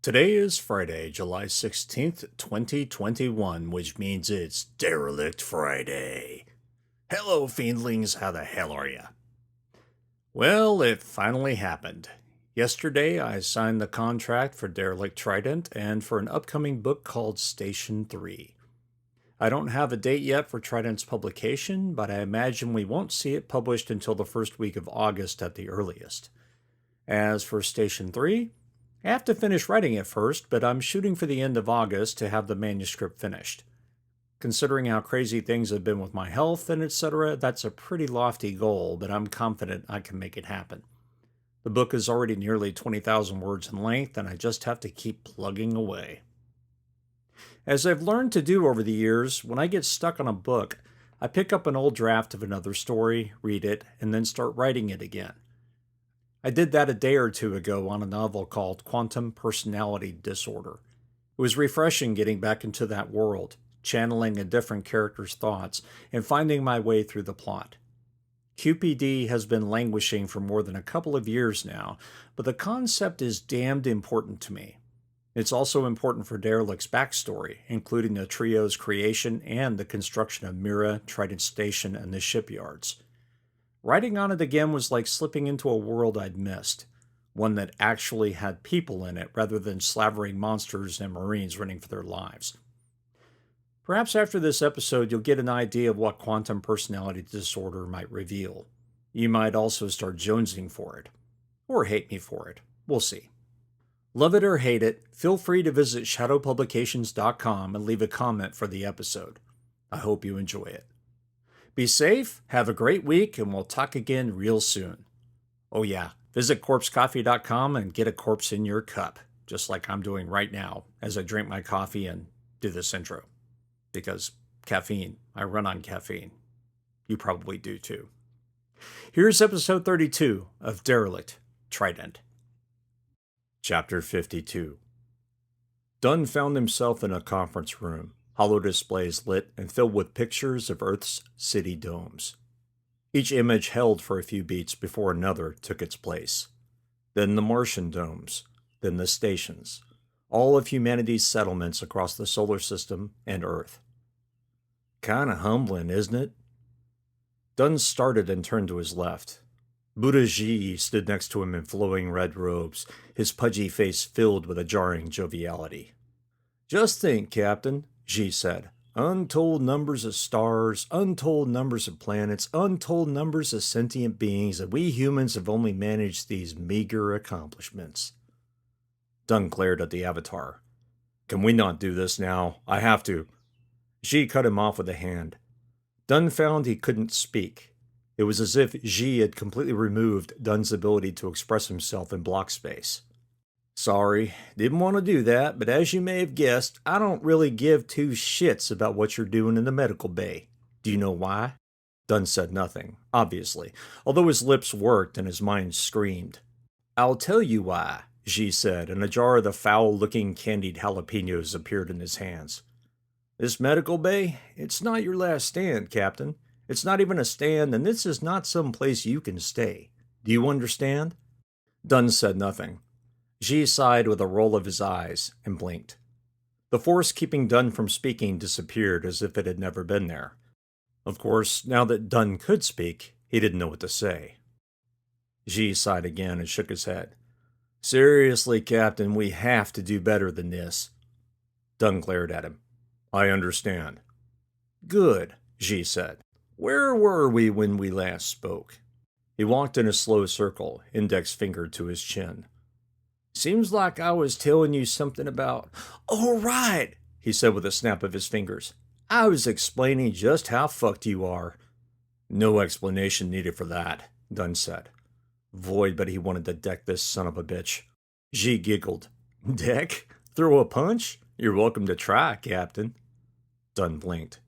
Today is Friday, July 16th, 2021, which means it's Derelict Friday. Hello, fiendlings, how the hell are ya? Well, it finally happened. Yesterday, I signed the contract for Derelict Trident and for an upcoming book called Station 3. I don't have a date yet for Trident's publication, but I imagine we won't see it published until the first week of August at the earliest. As for Station 3, I have to finish writing it first, but I'm shooting for the end of August to have the manuscript finished. Considering how crazy things have been with my health and etc., that's a pretty lofty goal, but I'm confident I can make it happen. The book is already nearly 20,000 words in length, and I just have to keep plugging away. As I've learned to do over the years, when I get stuck on a book, I pick up an old draft of another story, read it, and then start writing it again. I did that a day or two ago on a novel called Quantum Personality Disorder. It was refreshing getting back into that world, channeling a different character's thoughts, and finding my way through the plot. QPD has been languishing for more than a couple of years now, but the concept is damned important to me. It's also important for Derelict's backstory, including the trio's creation and the construction of Mira, Trident Station, and the shipyards. Writing on it again was like slipping into a world I'd missed, one that actually had people in it rather than slavering monsters and marines running for their lives. Perhaps after this episode you'll get an idea of what quantum personality disorder might reveal. You might also start jonesing for it. Or hate me for it. We'll see. Love it or hate it, feel free to visit shadowpublications.com and leave a comment for the episode. I hope you enjoy it. Be safe, have a great week, and we'll talk again real soon. Oh yeah, visit corpsecoffee.com and get a corpse in your cup, just like I'm doing right now as I drink my coffee and do this intro. Because caffeine, I run on caffeine. You probably do too. Here's episode 32 of Derelict Trident. Chapter 52. Dunn found himself in a conference room. Hollow displays lit and filled with pictures of Earth's city domes. Each image held for a few beats before another took its place. Then the Martian domes, then the stations, all of humanity's settlements across the solar system and Earth. Kinda humbling, isn't it? Dunn started and turned to his left. Buddha Ji stood next to him in flowing red robes, his pudgy face filled with a jarring joviality. Just think, Captain, Ji said. Untold numbers of stars, untold numbers of planets, untold numbers of sentient beings, and we humans have only managed these meager accomplishments. Dunn glared at the avatar. Can we not do this now? I have to. Ji cut him off with a hand. Dunn found he couldn't speak. It was as if Ji had completely removed Dunn's ability to express himself in block space. Sorry, didn't want to do that, but as you may have guessed, I don't really give two shits about what you're doing in the medical bay. Do you know why? Dunn said nothing, obviously, although his lips worked and his mind screamed. I'll tell you why, Ji said, and a jar of the foul-looking candied jalapenos appeared in his hands. This medical bay, it's not your last stand, Captain. It's not even a stand, and this is not some place you can stay. Do you understand? Dunn said nothing. Ji sighed with a roll of his eyes and blinked. The force keeping Dunn from speaking disappeared as if it had never been there. Of course, now that Dunn could speak, he didn't know what to say. Ji sighed again and shook his head. Seriously, Captain, we have to do better than this. Dunn glared at him. I understand. Good, Ji said. Where were we when we last spoke? He walked in a slow circle, index finger to his chin. Seems like I was telling you something about... Oh, right, he said with a snap of his fingers. I was explaining just how fucked you are. No explanation needed for that, Dunn said. Void, but he wanted to deck this son of a bitch. Ji giggled. Deck? Throw a punch? You're welcome to try, Captain. Dunn blinked.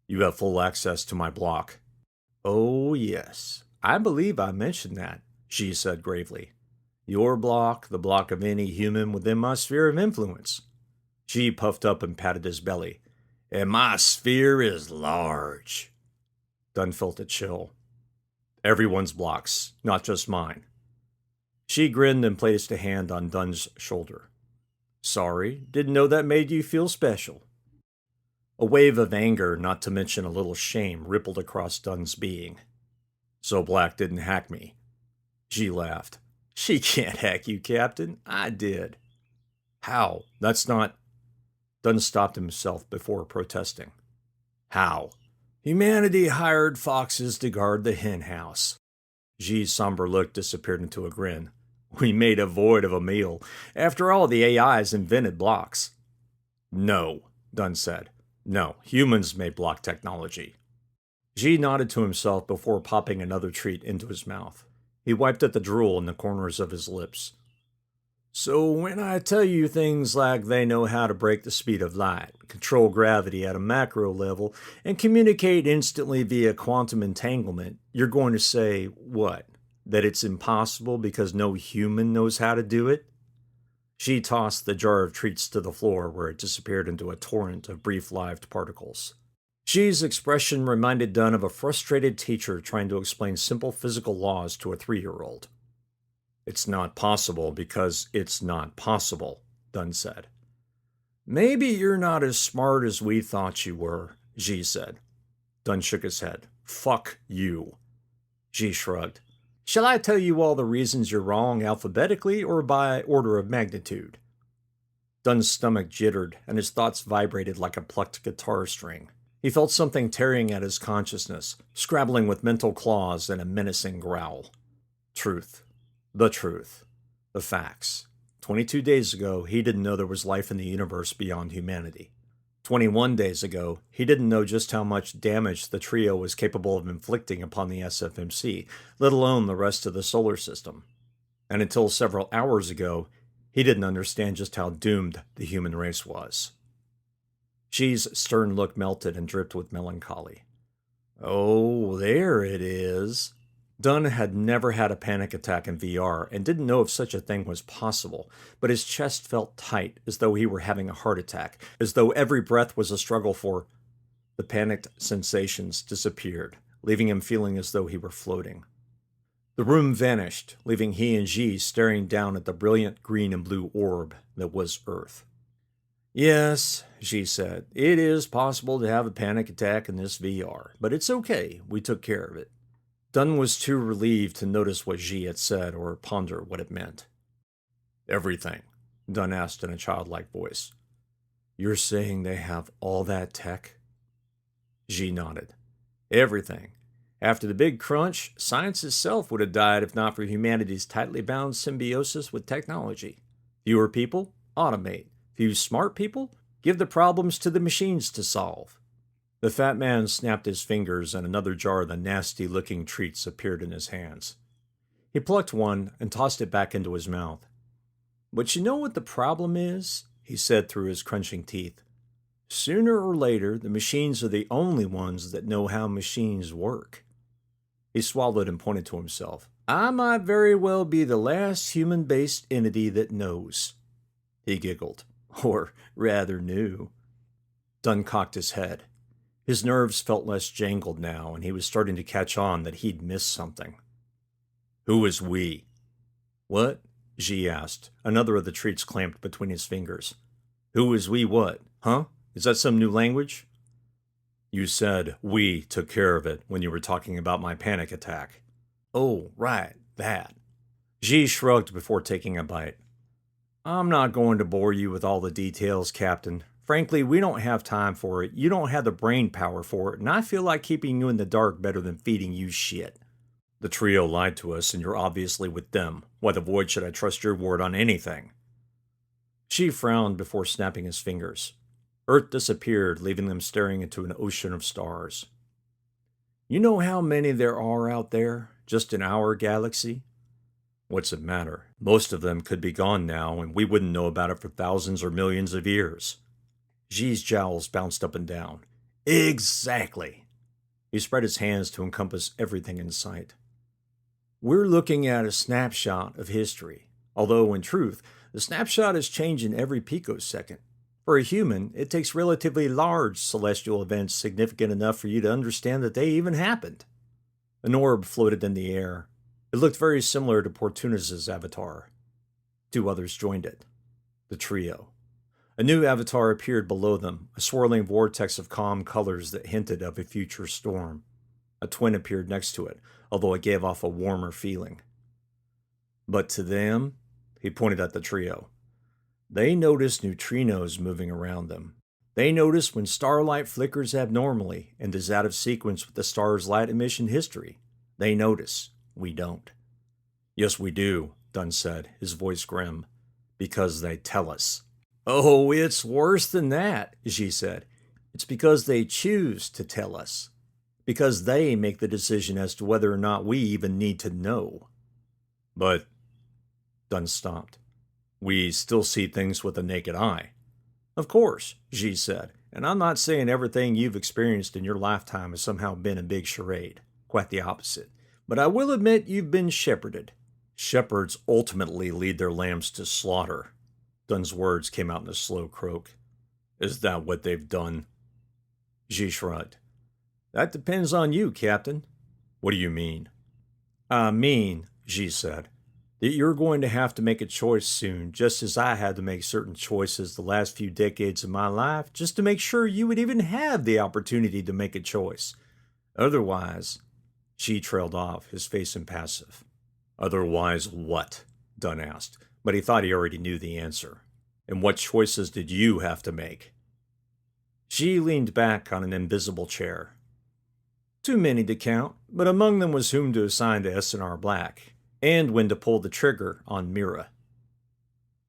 You have full access to my block. Oh, yes. I believe I mentioned that, Ji said gravely. Your block, the block of any human within my sphere of influence. Ji puffed up and patted his belly. And my sphere is large. Dunn felt a chill. Everyone's blocks, not just mine. She grinned and placed a hand on Dunn's shoulder. Sorry, didn't know that made you feel special. A wave of anger, not to mention a little shame, rippled across Dunn's being. So Black didn't hack me. She laughed. She can't hack you, Captain. I did. How? That's not... Dunn stopped himself before protesting. How? Humanity hired foxes to guard the hen house. G's somber look disappeared into a grin. We made a void of a meal. After all, the AIs invented blocks. No, Dunn said. No, humans made block technology. G nodded to himself before popping another treat into his mouth. He wiped at the drool in the corners of his lips. So when I tell you things like they know how to break the speed of light, control gravity at a macro level, and communicate instantly via quantum entanglement, you're going to say, what? That it's impossible because no human knows how to do it? She tossed the jar of treats to the floor where it disappeared into a torrent of brief-lived particles. G's expression reminded Dunn of a frustrated teacher trying to explain simple physical laws to a 3-year-old. It's not possible because it's not possible, Dunn said. Maybe you're not as smart as we thought you were, G said. Dunn shook his head. Fuck you. G shrugged. Shall I tell you all the reasons you're wrong alphabetically or by order of magnitude? Dunn's stomach jittered and his thoughts vibrated like a plucked guitar string. He felt something tearing at his consciousness, scrabbling with mental claws and a menacing growl. Truth. The truth. The facts. 22 days ago, he didn't know there was life in the universe beyond humanity. 21 days ago, he didn't know just how much damage the trio was capable of inflicting upon the SFMC, let alone the rest of the solar system. And until several hours ago, he didn't understand just how doomed the human race was. G's stern look melted and dripped with melancholy. Oh, there it is. Dunn had never had a panic attack in VR and didn't know if such a thing was possible, but his chest felt tight as though he were having a heart attack, as though every breath was a struggle for... The panicked sensations disappeared, leaving him feeling as though he were floating. The room vanished, leaving he and G staring down at the brilliant green and blue orb that was Earth. Yes, G said, it is possible to have a panic attack in this VR, but it's okay, we took care of it. Dunn was too relieved to notice what G had said or ponder what it meant. Everything, Dunn asked in a childlike voice. You're saying they have all that tech? G nodded. Everything. After the big crunch, science itself would have died if not for humanity's tightly bound symbiosis with technology. Fewer people? Automate. Few smart people? Give the problems to the machines to solve. The fat man snapped his fingers and another jar of the nasty-looking treats appeared in his hands. He plucked one and tossed it back into his mouth. But you know what the problem is? He said through his crunching teeth. Sooner or later, the machines are the only ones that know how machines work. He swallowed and pointed to himself. I might very well be the last human-based entity that knows. He giggled. Or rather knew. Dunn cocked his head. His nerves felt less jangled now, and he was starting to catch on that he'd missed something. Who is we? What? G asked, another of the treats clamped between his fingers. Who is we what? Huh? Is that some new language? You said we took care of it when you were talking about my panic attack. Oh, right, that. G shrugged before taking a bite. I'm not going to bore you with all the details, Captain. Frankly, we don't have time for it, you don't have the brain power for it, and I feel like keeping you in the dark better than feeding you shit. The trio lied to us, and you're obviously with them. Why the void should I trust your word on anything? She frowned before snapping his fingers. Earth disappeared, leaving them staring into an ocean of stars. You know how many there are out there, just in our galaxy? What's it matter? Most of them could be gone now, and we wouldn't know about it for thousands or millions of years. G's jowls bounced up and down. Exactly. He spread his hands to encompass everything in sight. We're looking at a snapshot of history, although in truth, the snapshot is changing every picosecond. For a human, it takes relatively large celestial events significant enough for you to understand that they even happened. An orb floated in the air. It looked very similar to Portunus's avatar. 2 others joined it. The trio. A new avatar appeared below them, a swirling vortex of calm colors that hinted of a future storm. A twin appeared next to it, although it gave off a warmer feeling. But to them, he pointed at the trio, they noticed neutrinos moving around them. They noticed when starlight flickers abnormally and is out of sequence with the star's light emission history. They notice. We don't. Yes, we do, Dunn said, his voice grim. Because they tell us. Oh, it's worse than that, Xi said. It's because they choose to tell us. Because they make the decision as to whether or not we even need to know. But, Dunn stopped. We still see things with the naked eye. Of course, Xi said, and I'm not saying everything you've experienced in your lifetime has somehow been a big charade. Quite the opposite. But I will admit you've been shepherded. Shepherds ultimately lead their lambs to slaughter. Dunn's words came out in a slow croak. Is that what they've done? Xi shrugged. That depends on you, Captain. What do you mean? I mean, Xi said, that you're going to have to make a choice soon, just as I had to make certain choices the last few decades of my life, just to make sure you would even have the opportunity to make a choice. Otherwise, Xi trailed off, his face impassive. Otherwise what? Dunn asked, but he thought he already knew the answer. And what choices did you have to make? Xi leaned back on an invisible chair. Too many to count, but among them was whom to assign to S&R Black, and when to pull the trigger on Mira.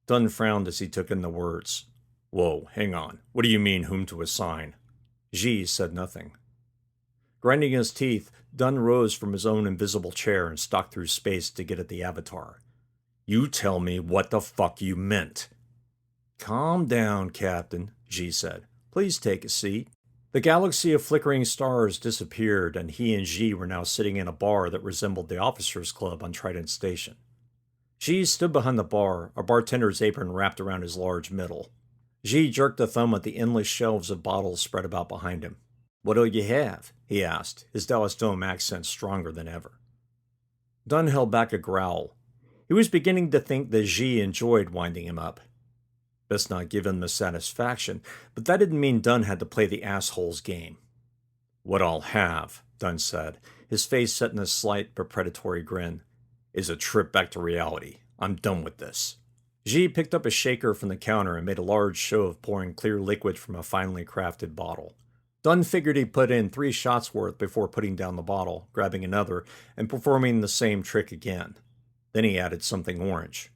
Dunn frowned as he took in the words. Whoa, hang on. What do you mean, whom to assign? Xi said nothing. Grinding his teeth, Dunn rose from his own invisible chair and stalked through space to get at the avatar. You tell me what the fuck you meant. Calm down, Captain, Xi said. Please take a seat. The galaxy of flickering stars disappeared, and he and Xi were now sitting in a bar that resembled the officers' club on Trident Station. Xi stood behind the bar, a bartender's apron wrapped around his large middle. Xi jerked a thumb at the endless shelves of bottles spread about behind him. What'll you have? He asked, his Dallas Dome accent stronger than ever. Dunn held back a growl. He was beginning to think that Xi enjoyed winding him up. Best not give him the satisfaction, but that didn't mean Dunn had to play the asshole's game. What I'll have, Dunn said, his face set in a slight but predatory grin, is a trip back to reality. I'm done with this. Xi picked up a shaker from the counter and made a large show of pouring clear liquid from a finely crafted bottle. Dunn figured he'd put in 3 shots worth before putting down the bottle, grabbing another, and performing the same trick again. Then he added something orange.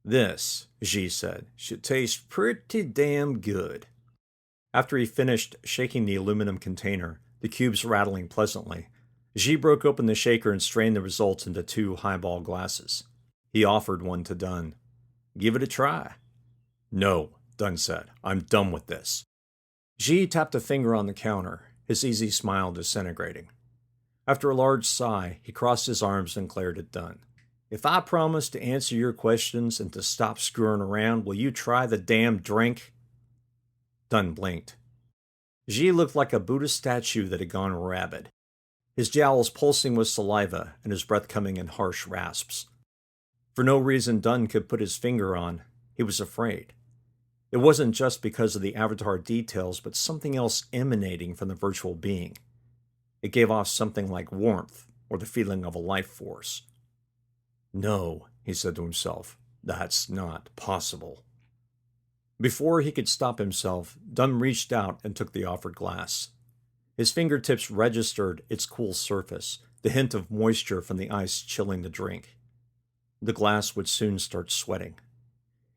This, Xi said, should taste pretty damn good. After he finished shaking the aluminum container, the cubes rattling pleasantly, Xi broke open the shaker and strained the results into 2 highball glasses. He offered one to Dunn. Give it a try. No, Dunn said. I'm done with this. Xi tapped a finger on the counter, his easy smile disintegrating. After a large sigh, he crossed his arms and glared at Dunn. If I promise to answer your questions and to stop screwing around, will you try the damn drink? Dunn blinked. Xi looked like a Buddhist statue that had gone rabid, his jowls pulsing with saliva and his breath coming in harsh rasps. For no reason Dunn could put his finger on, he was afraid. It wasn't just because of the avatar details, but something else emanating from the virtual being. It gave off something like warmth or the feeling of a life force. No, he said to himself, that's not possible. Before he could stop himself, Dunn reached out and took the offered glass. His fingertips registered its cool surface, the hint of moisture from the ice chilling the drink. The glass would soon start sweating.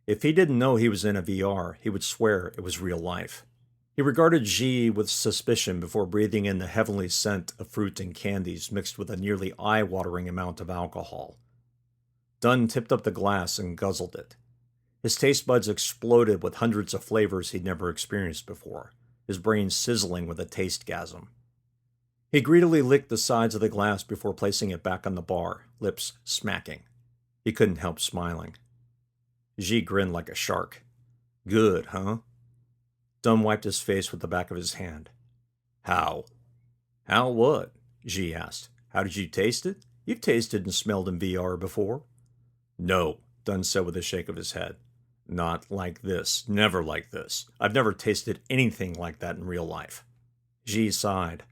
If he didn't know he was in a VR, he would swear it was real life. He regarded Xi with suspicion before breathing in the heavenly scent of fruit and candies mixed with a nearly eye-watering amount of alcohol. Dunn tipped up the glass and guzzled it. His taste buds exploded with hundreds of flavors he'd never experienced before, his brain sizzling with a taste-gasm. He greedily licked the sides of the glass before placing it back on the bar, lips smacking. He couldn't help smiling. Xi grinned like a shark. Good, huh? Dunn wiped his face with the back of his hand. How? How what? Xi asked. How did you taste it? You've tasted and smelled in VR before. No, Dunn said with a shake of his head. Not like this. Never like this. I've never tasted anything like that in real life. Xi sighed.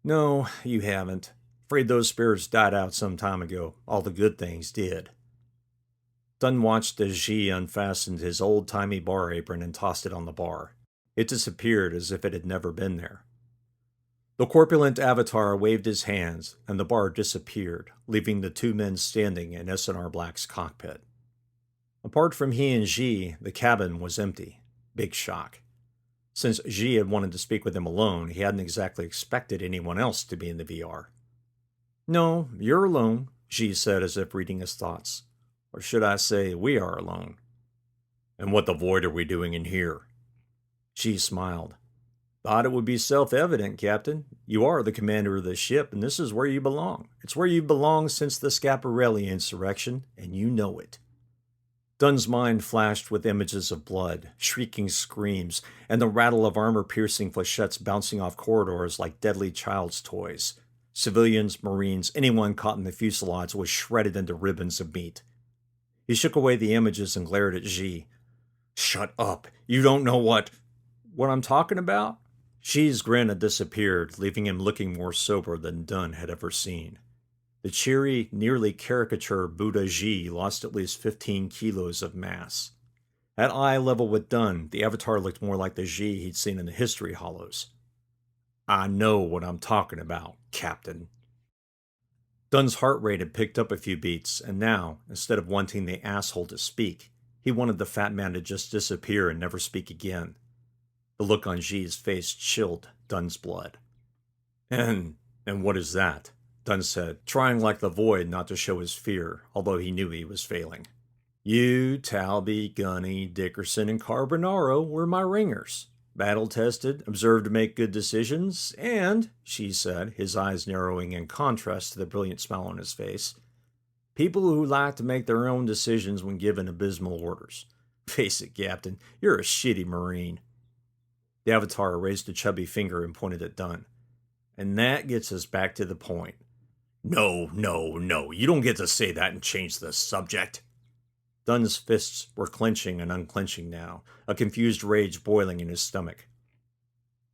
No, you haven't. Afraid those spirits died out some time ago. All the good things did. Dunn watched as Xi unfastened his old-timey bar apron and tossed it on the bar. It disappeared as if it had never been there. The corpulent avatar waved his hands, and the bar disappeared, leaving the two men standing in S&R Black's cockpit. Apart from he and Xi, the cabin was empty. Big shock. Since Xi had wanted to speak with him alone, he hadn't exactly expected anyone else to be in the VR. No, you're alone, Xi said as if reading his thoughts. Or should I say, we are alone. And what the void are we doing in here? Xi smiled. Thought it would be self-evident, Captain. You are the commander of the ship, and this is where you belong. It's where you've belonged since the Scaparelli insurrection, and you know it. Dunn's mind flashed with images of blood, shrieking screams, and the rattle of armor-piercing flechettes bouncing off corridors like deadly child's toys. Civilians, Marines, anyone caught in the fuselage was shredded into ribbons of meat. He shook away the images and glared at Xi. Shut up. You don't know what I'm talking about? Xi's grin had disappeared, leaving him looking more sober than Dunn had ever seen. The cheery, nearly caricature Buddha Xi lost at least 15 kilos of mass. At eye level with Dunn, the avatar looked more like the Xi he'd seen in the history hollows. I know what I'm talking about, Captain. Dunn's heart rate had picked up a few beats, and now, instead of wanting the asshole to speak, he wanted the fat man to just disappear and never speak again. The look on Xi's face chilled Dunn's blood. And what is that? Dunn said, trying like the void not to show his fear, although he knew he was failing. You, Talby, Gunny, Dickerson, and Carbonaro were my ringers. Battle-tested, observed to make good decisions, and, she said, his eyes narrowing in contrast to the brilliant smile on his face, people who like to make their own decisions when given abysmal orders. Face it, Captain, you're a shitty Marine. The Avatar raised a chubby finger and pointed at Dunn. And that gets us back to the point. No, you don't get to say that and change the subject. Dunn's fists were clenching and unclenching now, a confused rage boiling in his stomach.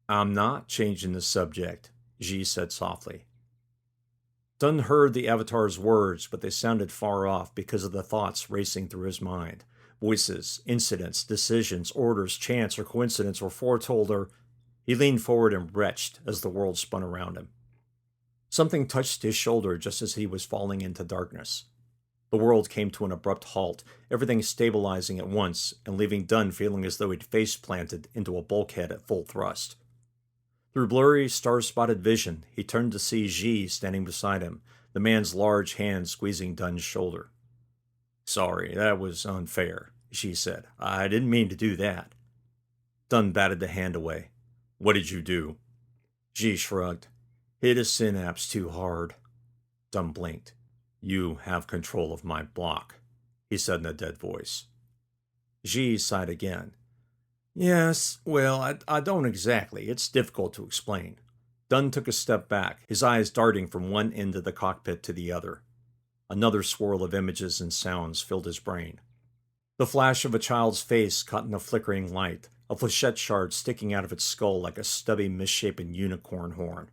I'm not changing the subject, Xi said softly. Dunn heard the Avatar's words, but they sounded far off because of the thoughts racing through his mind. Voices, incidents, decisions, orders, chance, or coincidence were foretold or... He leaned forward and retched as the world spun around him. Something touched his shoulder just as he was falling into darkness. The world came to an abrupt halt, everything stabilizing at once and leaving Dunn feeling as though he'd face-planted into a bulkhead at full thrust. Through blurry, star-spotted vision, he turned to see Xi standing beside him, the man's large hand squeezing Dunn's shoulder. Sorry, that was unfair, Xi said. I didn't mean to do that. Dunn batted the hand away. What did you do? Xi shrugged. Hit a synapse too hard. Dunn blinked. You have control of my block, he said in a dead voice. Xi sighed again. Yes, well, I don't exactly. It's difficult to explain. Dunn took a step back, his eyes darting from one end of the cockpit to the other. Another swirl of images and sounds filled his brain. The flash of a child's face caught in a flickering light, a flechette shard sticking out of its skull like a stubby, misshapen unicorn horn.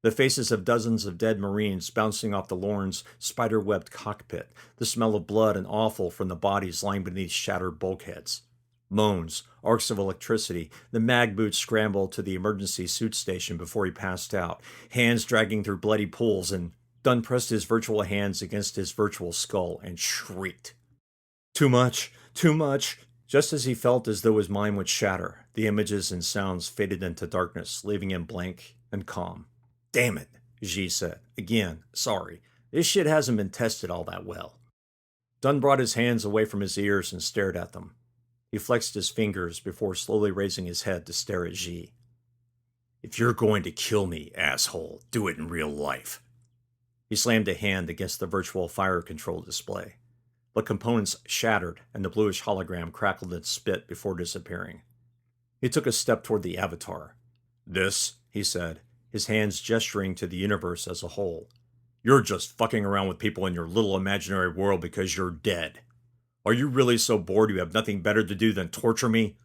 The faces of dozens of dead Marines bouncing off the Lorne's spider-webbed cockpit, the smell of blood and offal from the bodies lying beneath shattered bulkheads. Moans, arcs of electricity, the mag boot scrambled to the emergency suit station before he passed out, hands dragging through bloody pools, and Dunn pressed his virtual hands against his virtual skull and shrieked. Too much! Too much! Just as he felt as though his mind would shatter, the images and sounds faded into darkness, leaving him blank and calm. Damn it, Xi said. Again, sorry. This shit hasn't been tested all that well. Dunn brought his hands away from his ears and stared at them. He flexed his fingers before slowly raising his head to stare at Xi. If you're going to kill me, asshole, do it in real life. He slammed a hand against the virtual fire control display. The components shattered and the bluish hologram crackled and spit before disappearing. He took a step toward the Avatar. This, he said, his hands gesturing to the universe as a whole. You're just fucking around with people in your little imaginary world because you're dead. Are you really so bored you have nothing better to do than torture me?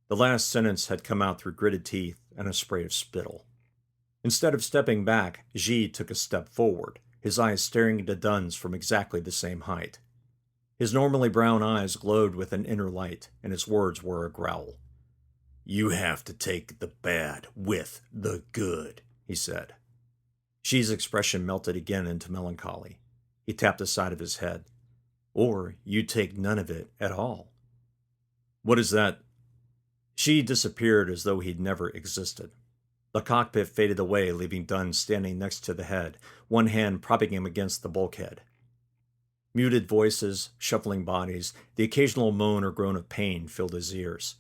The last sentence had come out through gritted teeth and a spray of spittle. Instead of stepping back, Xi took a step forward, his eyes staring into Dunn's from exactly the same height. His normally brown eyes glowed with an inner light, and his words were a growl. You have to take the bad with the good, he said. Xi's expression melted again into melancholy. He tapped the side of his head. Or you take none of it at all. What is that? Xi disappeared as though he'd never existed. The cockpit faded away, leaving Dunn standing next to the head, one hand propping him against the bulkhead. Muted voices, shuffling bodies, the occasional moan or groan of pain filled his ears.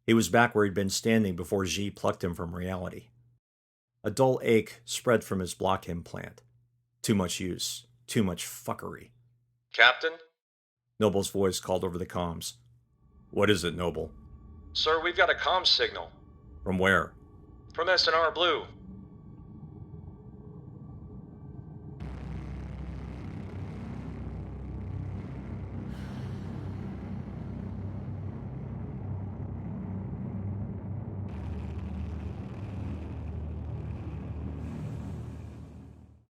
He was back where he'd been standing before Xi plucked him from reality. A dull ache spread from his block implant. Too much use, too much fuckery. Captain? Noble's voice called over the comms. What is it, Noble? Sir, we've got a comms signal. From where? From S&R Blue.